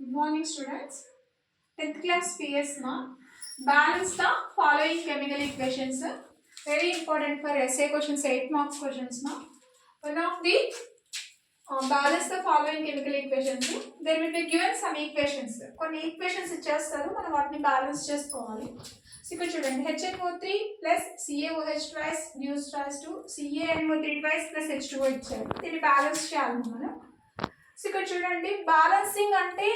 Good morning, students. 10th class PS balance the following chemical equations. Very important for essay questions, 8 marks questions. One of the balance the following chemical equations. There will be given some equations. కొన్ని equations ఇచ్చేస్తారు, మనం వాటిని balance చేసుకోవాలి. So ఇక్కడ చూడండి, HNO3 plus CaOH twice gives rise to CaNO3 twice plus H2O ఇచ్చారు. దీన్ని balance చేయాలి మనం. సో ఇక్కడ చూడండి, బ్యాలెన్సింగ్ అంటే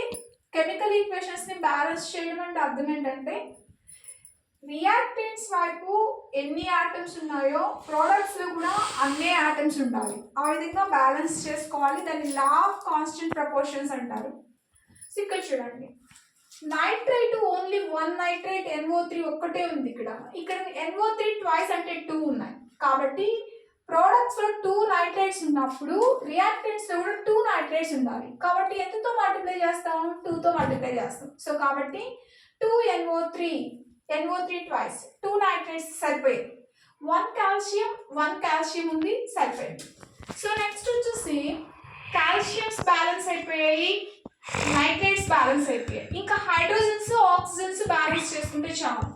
కెమికల్ ఈక్వేషన్స్ ని బ్యాలెన్స్ చేయడం అంటే అర్థం ఏంటంటే రియాక్టెంట్స్ వైపు ఎన్ని ఆటమ్స్ ఉన్నాయో ప్రోడక్ట్స్ లో కూడా అన్నే ఆటమ్స్ ఉండాలి. ఆ విధంగా బ్యాలెన్స్ చేసుకోవాలి. దాన్ని లా ఆఫ్ కాన్స్టెంట్ ప్రపోర్షన్స్ అంటారు. సో ఇక్కడ చూడండి, నైట్రేట్ ఓన్లీ 1 నైట్రేట్ NO3 ఒక్కటే ఉంది. ఇక్కడ NO3 ట్వైస్ అంటే 2 ఉన్నాయి. కాబట్టి ప్రోడక్ట్స్ లో 2 నైట్రేట్స్ ఉన్నప్పుడు రియాక్టెంట్స్ లో కూడా 2 నైట్రేట్స్ ఉండాలి. కాబట్టి ఎంతతో మల్టిప్లై చేస్తాం? 2 తో మల్టిప్లై చేస్తాం. సో కాబట్టి 2 NO3 ట్వైస్ 2 నైట్రేట్స్ సరిపోయింది. 1 కాల్షియం ఉంది, సరిపోయింది. సో నెక్స్ట్ వచ్చేసి కాల్షియమ్స్ బ్యాలెన్స్ అయిపోయాయి, నైట్రేట్స్ బ్యాలెన్స్ అయిపోయాయి. ఇంకా హైడ్రోజన్స్ ఆక్సిజన్స్ బ్యాలెన్స్ చేసుకుంటే చాలు.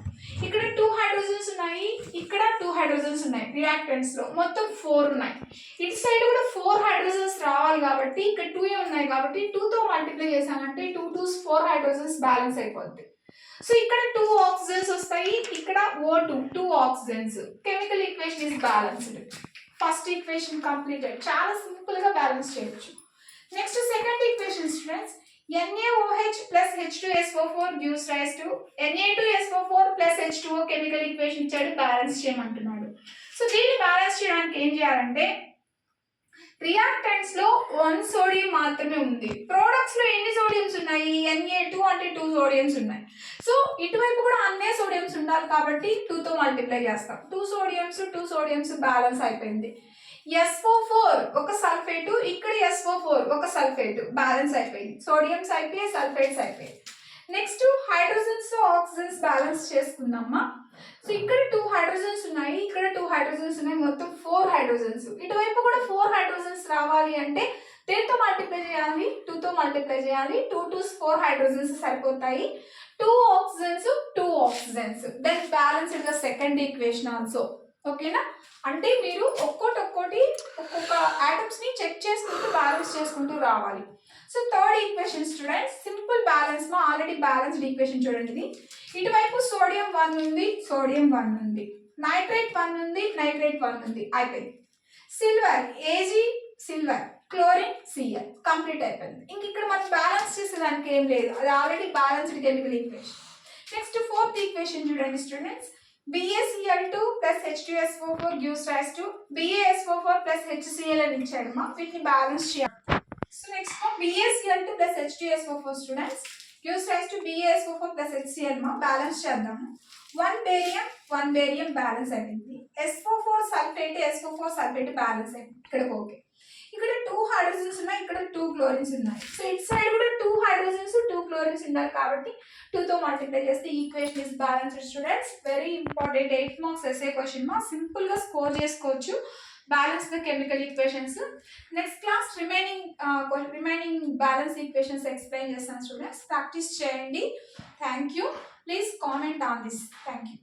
ఇక్కడ 2 హైడ్రోజన్స్ ఉన్నాయి, ఇక్కడ 2 హైడ్రోజన్స్ ఉన్నాయి. రియాక్టెంట్స్ లో మొత్తం 4 ఉన్నాయి. ఇటు సైడ్ కూడా 4 హైడ్రోజన్స్ రావాలి కాబట్టి ఇక్కడ 2 ఉన్నాయి కాబట్టి 2 తో మల్టిప్లై చేసామంటే 2 2s 4 హైడ్రోజన్స్ బ్యాలెన్స్ అయిపోద్ది. సో ఇక్కడ 2 ఆక్సిజన్స్ వస్తాయి, ఇక్కడ O2 2 oxygens. Chemical equation is balanced. First equation completed. చాలా సింపుల్ గా బ్యాలెన్స్ చేయొచ్చు. Next second equation students, NaOH plus H2SO4 gives rise to Na2SO4 plus H2O chemical equation ఇచ్చాడు, balance చేయమంటున్నాడు. So దీన్ని బ్యాలెన్స్ చేయడానికి ఏం చేయాలంటే రియాక్టెంట్స్ లో 1 సోడియం మాత్రమే ఉంది. ప్రోడక్ట్స్ లో ఎన్ని సోడియంస్ ఉన్నాయి? Na2 అంటే 2 సోడియంస్ ఉన్నాయి. సో ఇటువైపు కూడా అన్నే సోడియంస్ ఉండాలి కాబట్టి 2 తో మల్టిప్లై చేస్తాం. 2 సోడియంస్ బ్యాలెన్స్ అయిపోయింది. SO4 ఒక సల్ఫేట్, ఇక్కడ SO4 ఒక సల్ఫేట్, బ్యాలెన్స్ అయిపోయింది. సోడియంస్ అయిపోయి సల్ఫేట్స్ అయిపోయాయి. నెక్స్ట్ హైడ్రోజన్స్ ఆక్సిజన్స్ బ్యాలెన్స్ చేసుకుందామా. సో ఇక్కడ 2 హైడ్రోజన్స్ ఉన్నాయి, ఇక్కడ 2 హైడ్రోజన్స్ ఉన్నాయి, మొత్తం 4 హైడ్రోజన్స్. ఇటువైపు కూడా 4 హైడ్రోజన్స్ రావాలి అంటే దేంతో మల్టిప్లై చేయాలి? 2 తో మల్టిప్లై చేయాలి. 2 2s 4 హైడ్రోజన్స్ సరిపోతాయి. 2 oxygens. Then balance in the second equation also. ఓకేనా? అంటే మీరు ఒక్కొక్క ఆటమ్స్ ని చెక్ చేసుకుంటూ బ్యాలెన్స్ చేసుకుంటూ రావాలి. So third equation students, simple balance లో ఆల్రెడీ బ్యాలెన్స్డ్ ఈక్వేషన్ చూడండి. ఇటువైపు సోడియం 1 ఉంది, నైట్రేట్ 1 ఉంది, నైట్రేట్ 1 ఉంది, అయిపోయింది. Silver silver, chlorine Cl, complete అయిపోయింది. ఇంక ఇక్కడ మనం బ్యాలెన్స్ చేసేదానికి ఏం లేదు, అది already balanced chemical equation. Next fourth equation చూడండి students, BaCl2 plus H2SO4 gives rise to BaSO4 plus HCl అని ఇచ్చాడమ్మా. వీటిని బ్యాలెన్స్ చేయాలి. So next BaCl2 plus H2SO4 students gives rise to BaSO4 plus HCl మా balance చేద్దాము. 1 barium balance అయింది. SO4 sulphate balance అయింది. ఇక్కడ okay. ఇక్కడ 2 హైడ్రోజన్స్ ఉన్నాయి, ఇక్కడ 2 క్లోరిన్స్ ఉన్నాయి. సో ఇటు సైడ్ కూడా 2 హైడ్రోజన్స్ 2 క్లోరిన్స్ ఉన్నాయి కాబట్టి 2 తో మల్టిప్లై చేస్తే equation is balanced students. Very important 8 marks SA question మా. సింపుల్ గా స్కోర్ చేసుకోవచ్చు. Balance the chemical equations. Next class remaining balance equations explain చేస్తాను స్టూడెంట్స్. ప్రాక్టీస్ చేయండి. Thank you. Please comment on this. Thank you.